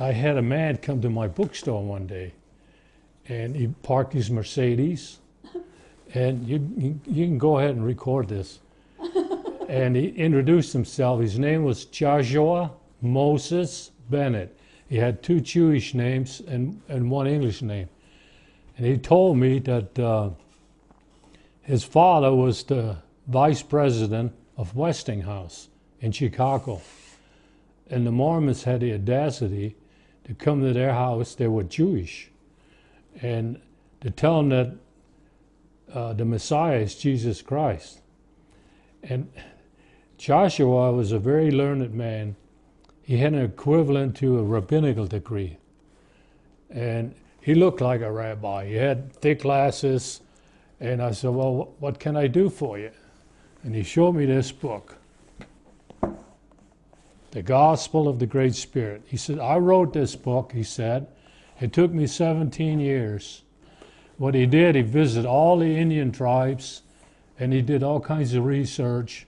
I had a man come to my bookstore one day, and he parked his Mercedes, and you can go ahead and record this. And he introduced himself. His name was Joshua Moses Bennett. He had two Jewish names and one English name. And he told me that his father was the vice president of Westinghouse in Chicago. And the Mormons had the audacity to come to their house. They were Jewish. And to tell them that the Messiah is Jesus Christ. And Joshua was a very learned man. He had an equivalent to a rabbinical degree. And he looked like a rabbi. He had thick glasses. And I said, well, what can I do for you? And he showed me this book, The Gospel of the Great Spirit. He said, I wrote this book, he said. It took me 17 years. What he did, he visited all the Indian tribes, and he did all kinds of research.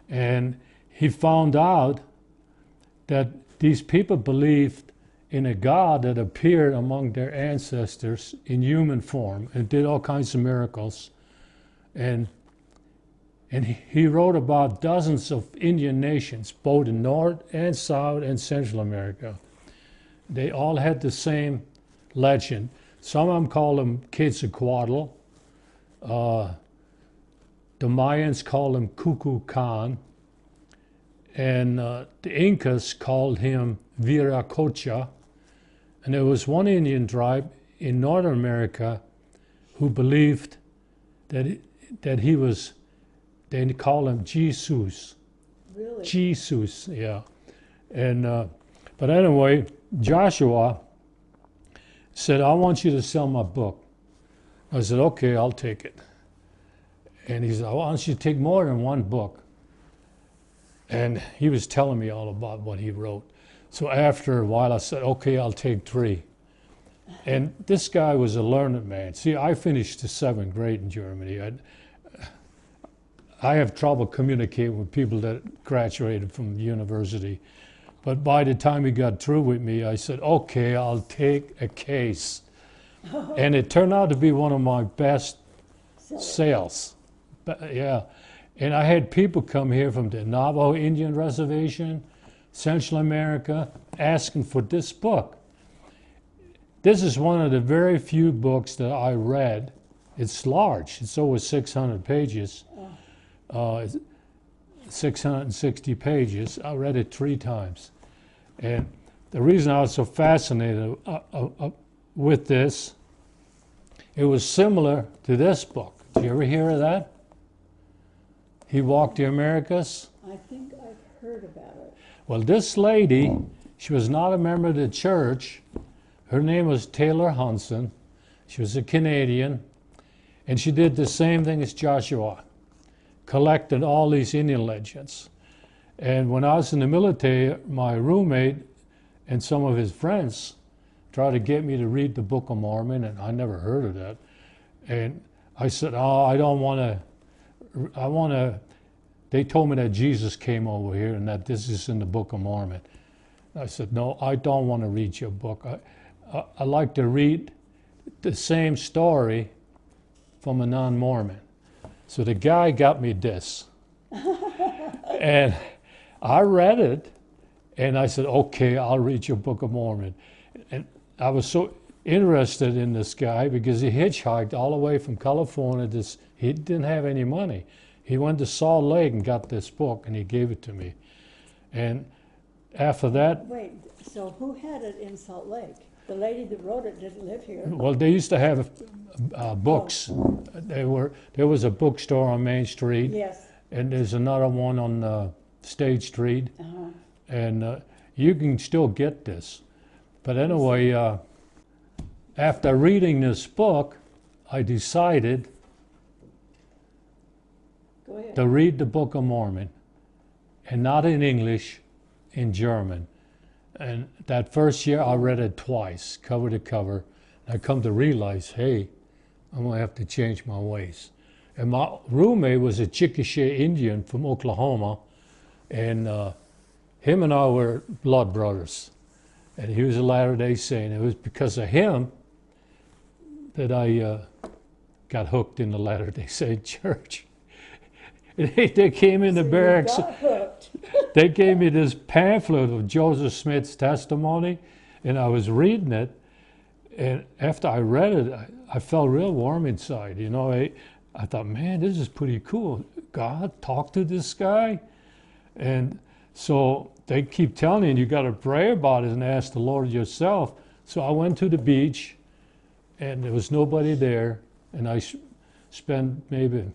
And he found out that these people believed in a God that appeared among their ancestors in human form and did all kinds of miracles. And he wrote about dozens of Indian nations, both in North and South and Central America. They all had the same legend. Some of them called them Quetzalcoatl. The Mayans called him Kukulkan. And the Incas called him Viracocha. And there was one Indian tribe in Northern America who believed that he was, they call him Jesus. Really? Jesus, yeah. And but anyway, Joshua said, I want you to sell my book. I said, okay, I'll take it. And he said, I want you to take more than one book. And he was telling me all about what he wrote. So after a while, I said, okay, I'll take 3. And this guy was a learned man. See, I finished the 7th grade in Germany. I have trouble communicating with people that graduated from university. But by the time he got through with me, I said, okay, I'll take a case. And it turned out to be one of my best sales. But, yeah. And I had people come here from the Navajo Indian Reservation, Central America, asking for this book. This is one of the very few books that I read. It's large. It's over 600 pages. 660 pages. I read it 3 times. And the reason I was so fascinated with this, it was similar to this book. Did you ever hear of that? He Walked the Americas? I think I've heard about it. Well, this lady, she was not a member of the church. Her name was Taylor Hunson. She was a Canadian. And she did the same thing as Joshua, collected all these Indian legends. And when I was in the military, my roommate and some of his friends tried to get me to read the Book of Mormon, and I never heard of that. And I said, oh, I don't want to. They told me that Jesus came over here and that this is in the Book of Mormon. I said, no, I don't want to read your book. I like to read the same story from a non-Mormon. So the guy got me this. And I read it, and I said, okay, I'll read your Book of Mormon. And I was so interested in this guy because he hitchhiked all the way from California. He didn't have any money. He went to Salt Lake and got this book, and he gave it to me. And after that... Wait, so who had it in Salt Lake? The lady that wrote it didn't live here. Well, they used to have books. Oh. There was a bookstore on Main Street. Yes. And there's another one on State Street. Uh-huh. And you can still get this. But anyway, after reading this book, I decided to read the Book of Mormon, and not in English, in German. And that first year, I read it twice, cover to cover. And I come to realize, hey, I'm going to have to change my ways. And my roommate was a Chickasha Indian from Oklahoma, and him and I were blood brothers. and he was a Latter-day Saint. It was because of him that I got hooked in the Latter-day Saint church. They came in the So you barracks. got hooked. They gave me this pamphlet of Joseph Smith's testimony, and I was reading it. And after I read it, I felt real warm inside. You know, I thought, man, this is pretty cool. God talked to this guy. And so they keep telling you got to pray about it and ask the Lord yourself. So I went to the beach, and there was nobody there. And I spent maybe an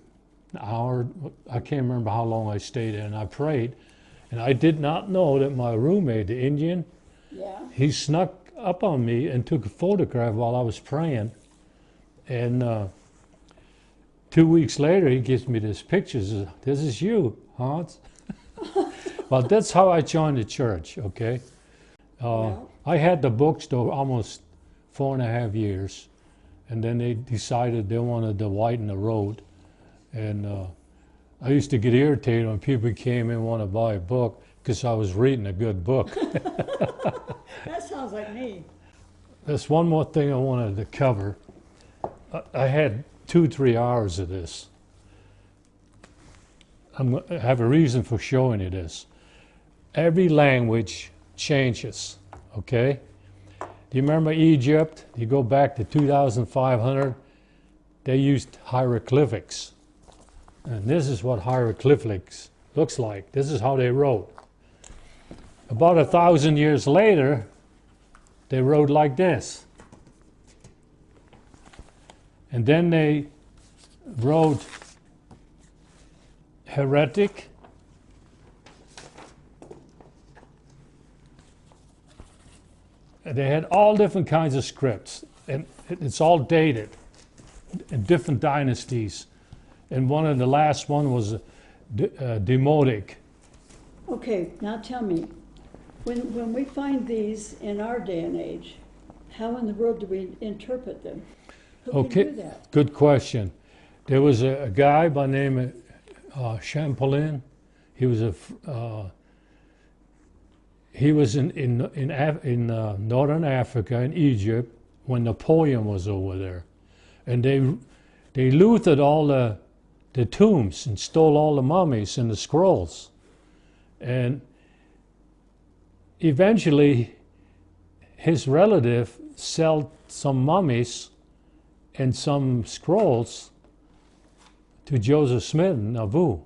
hour, I can't remember how long I stayed there, and I prayed. And I did not know that my roommate, the Indian, Yeah. he snuck up on me and took a photograph while I was praying. And 2 weeks later, he gives me this picture. Says, "This is you, Hans." Well, that's how I joined the church, okay? Well. I had the bookstore almost 4.5 years, and then they decided they wanted to widen the road. And I used to get irritated when people came in and want to buy a book because I was reading a good book. That sounds like me. There's one more thing I wanted to cover. I had 2-3 hours of this. I have a reason for showing you this. Every language changes, okay? Do you remember Egypt? You go back to 2,500, they used hieroglyphics. And this is what hieroglyphics looks like. This is how they wrote. About 1,000 years later, they wrote like this. And then they wrote heretic. And they had all different kinds of scripts, and it's all dated in different dynasties. And one of the last one was Demotic. Okay, now tell me, when we find these in our day and age, how in the world do we interpret them? Who Okay, can do that? good question. There was a guy by the name of Champlain. He was in northern Africa, in Egypt, when Napoleon was over there, and they looted all the tombs and stole all the mummies and the scrolls, and eventually his relative sold some mummies and some scrolls to Joseph Smith in Nauvoo,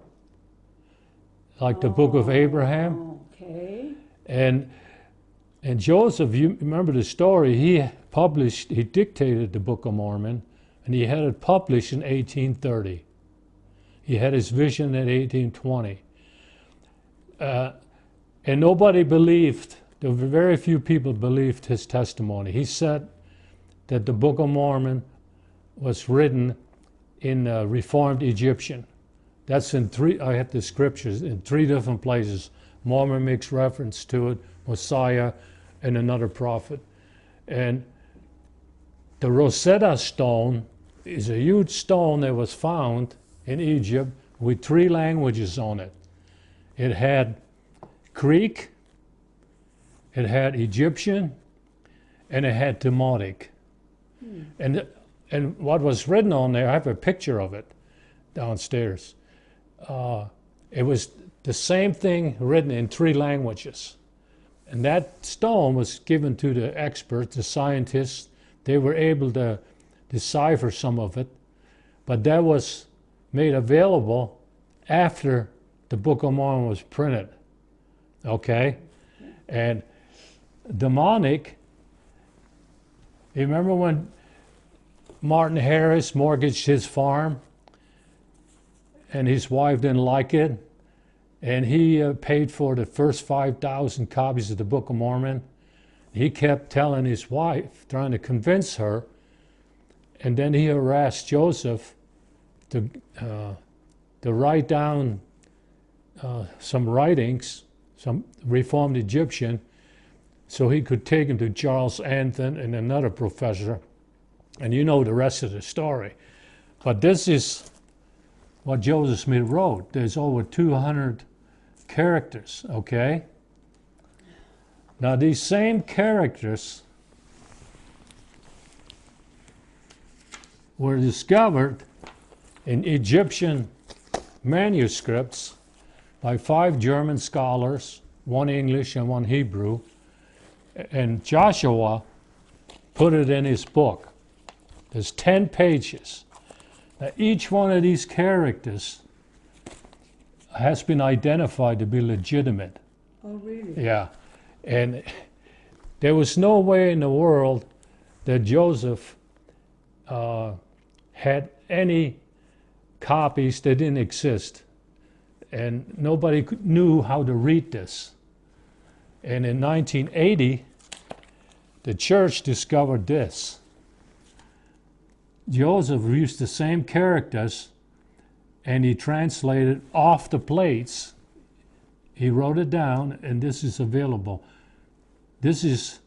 like the Book of Abraham. Okay. And Joseph, you remember the story, he dictated the Book of Mormon, and he had it published in 1830. He had his vision in 1820. And nobody believed, there were very few people believed his testimony. He said that the Book of Mormon was written in Reformed Egyptian. That's in I had the scriptures in 3 different places. Mormon makes reference to it, Mosiah, and another prophet. And the Rosetta Stone is a huge stone that was found in Egypt with 3 languages on it. It had Greek, it had Egyptian, and it had Demotic. And what was written on there, I have a picture of it downstairs. It was the same thing written in 3 languages. And that stone was given to the experts, the scientists. They were able to decipher some of it, but that was made available after the Book of Mormon was printed. Okay? And demonic, you remember when Martin Harris mortgaged his farm and his wife didn't like it, and he paid for the first 5,000 copies of the Book of Mormon? He kept telling his wife, trying to convince her, and then he harassed Joseph to write down some writings, some Reformed Egyptian, so he could take him to Charles Anthon and another professor. And you know the rest of the story. But this is what Joseph Smith wrote. There's over 200 characters, okay? Now these same characters were discovered in Egyptian manuscripts by 5 German scholars, 1 English and 1 Hebrew, and Joshua put it in his book. There's 10 pages. Now each one of these characters has been identified to be legitimate. Oh, really? Yeah, and there was no way in the world that Joseph had any copies that didn't exist, and nobody knew how to read this. And in 1980, the church discovered this. Joseph used the same characters, and he translated off the plates. He wrote it down, and this is available. This is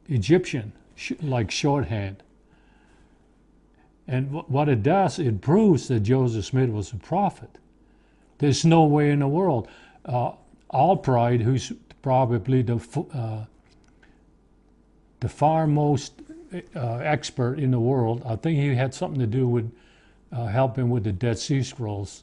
Egyptian, like shorthand. And what it does, it proves that Joseph Smith was a prophet. There's no way in the world. Albright, who's probably the foremost expert in the world, I think he had something to do with helping with the Dead Sea Scrolls.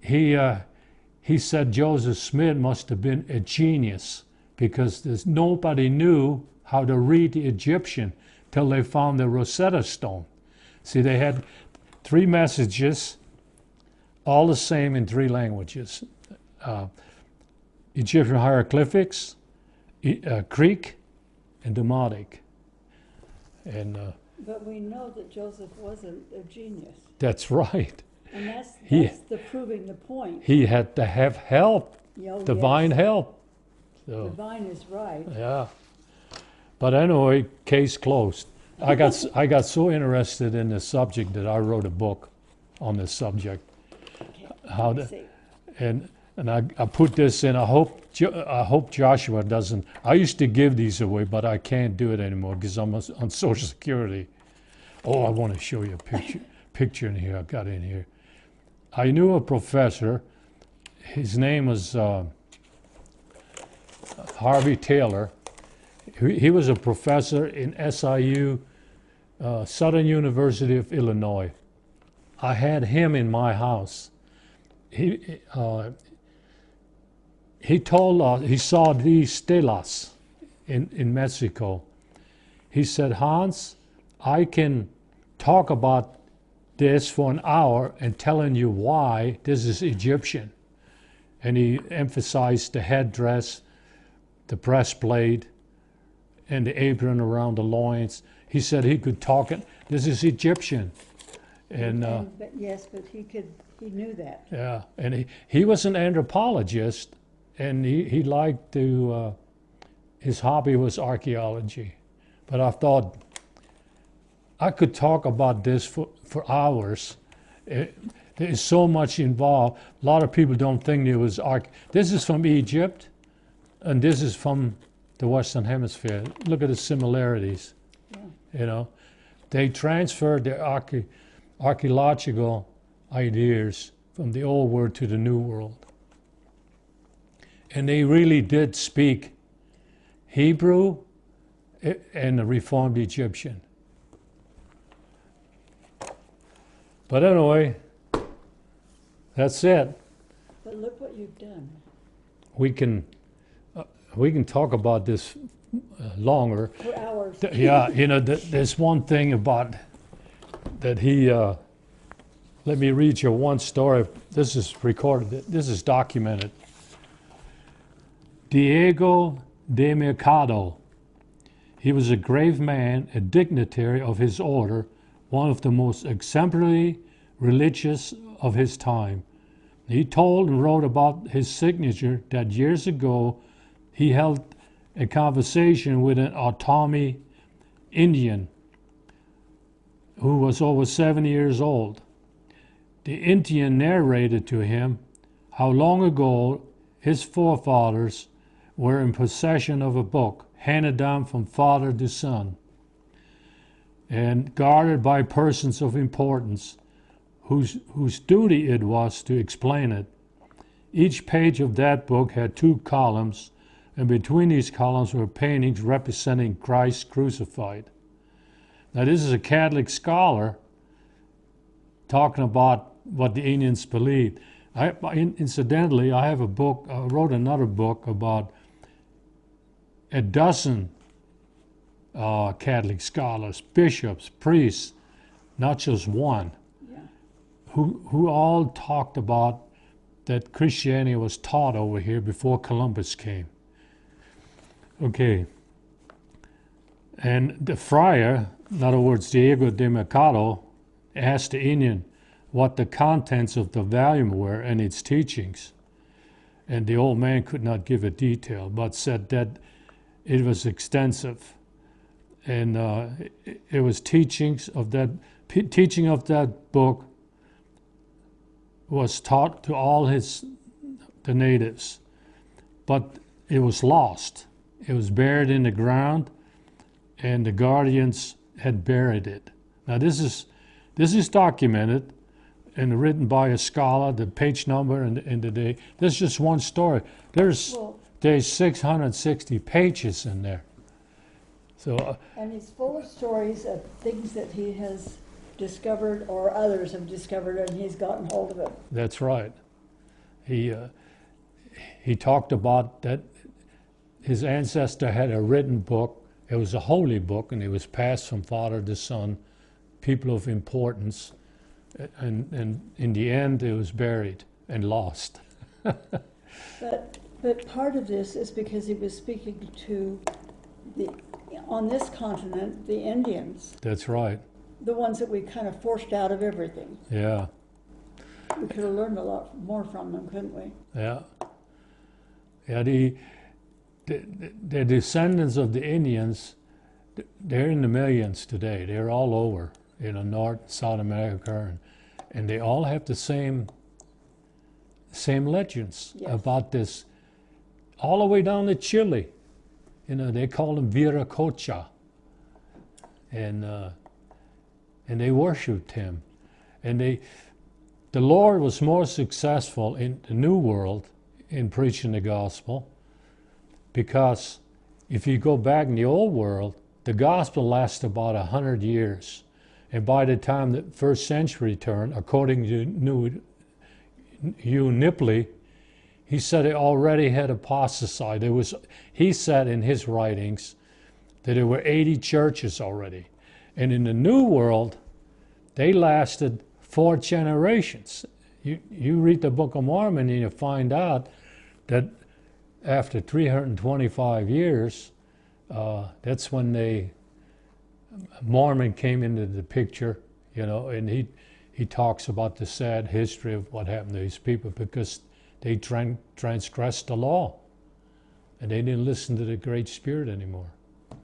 He said Joseph Smith must have been a genius because nobody knew how to read the Egyptian till they found the Rosetta Stone. See, they had 3 messages, all the same in 3 languages. Egyptian hieroglyphics, Greek, and Demotic. And But we know that Joseph wasn't a genius. that's right. And that's He- the proving the point. He had to have help, Oh, divine yes. help. So, Divine is right. yeah. But anyway, case closed. I got so interested in this subject that I wrote a book on this subject. Okay, How let me to- see. And I put this in. I hope Joshua doesn't. I used to give these away, but I can't do it anymore because I'm on Social Security. Oh, I want to show you a picture in here. I got in here. I knew a professor. His name was Harvey Taylor. He was a professor in SIU, Southern University of Illinois. I had him in my house. He told us, he saw these stelas in Mexico. He said, Hans, I can talk about this for an hour and telling you why this is Egyptian. And he emphasized the headdress, the breastplate, and the apron around the loins. He said he could talk it. This is Egyptian. And But yes, but he knew that. yeah, and he was an anthropologist, and he liked to, his hobby was archaeology. But I thought I could talk about this for hours. There's so much involved. A lot of people don't think it was this is from Egypt, and this is from the Western Hemisphere. Look at the similarities. Yeah. You know, they transferred their archaeological ideas from the old world to the new world. And they really did speak Hebrew and the Reformed Egyptian. But anyway, that's it. But look what you've done. We can talk about this longer. For hours. Yeah, you know, there's one thing about that he. Let me read you one story. This is recorded. This is documented. Diego de Mercado. He was a grave man, a dignitary of his order, one of the most exemplary religious of his time. He told and wrote about his signature that years ago he held a conversation with an Otomi Indian who was over 70 years old. The Indian narrated to him how long ago his forefathers were in possession of a book handed down from father to son and guarded by persons of importance whose duty it was to explain it. Each page of that book had 2 columns, And between these columns were paintings representing Christ crucified. Now, this is a Catholic scholar talking about what the Indians believed. Incidentally, I have a book, I wrote another book about a dozen Catholic scholars, bishops, priests, not just one, Yeah. who all talked about that Christianity was taught over here before Columbus came. Okay. And the friar, in other words, Diego de Mercado, asked the Indian what the contents of the volume were and its teachings. And the old man could not give a detail, but said that it was extensive. And it was teaching of that book was taught to all the natives, but it was lost. It was buried in the ground, and the Guardians had buried it. Now this is documented and written by a scholar, the page number and the day. This is just one story. There's 660 pages in there. So And he's full of stories of things that he has discovered or others have discovered, and he's gotten hold of it. that's right. He talked about that his ancestor had a written book. It was a holy book, and it was passed from father to son, people of importance, and in the end, it was buried and lost. But part of this is because he was speaking to on this continent, the Indians, That's right. the ones that we kind of forced out of everything. Yeah, We could have learned a lot more from them, couldn't we? yeah. Yeah, the descendants of the Indians, they're in the millions today. They're all over, North and South America, and they all have the same legends Yes. about this, all the way down to Chile. They call them Viracocha, and they worshipped him, and the Lord was more successful in the New World in preaching the gospel, because if you go back in the Old World, the gospel lasted about 100 years, and by the time the first century turned, according to Hugh Nipley, he said it already had apostatized. He said in his writings that there were 80 churches already. And in the New World, they lasted 4 generations. You read the Book of Mormon and you find out that after 325 years, that's when Mormon came into the picture, and he talks about the sad history of what happened to these people because they transgressed the law and they didn't listen to the Great Spirit anymore.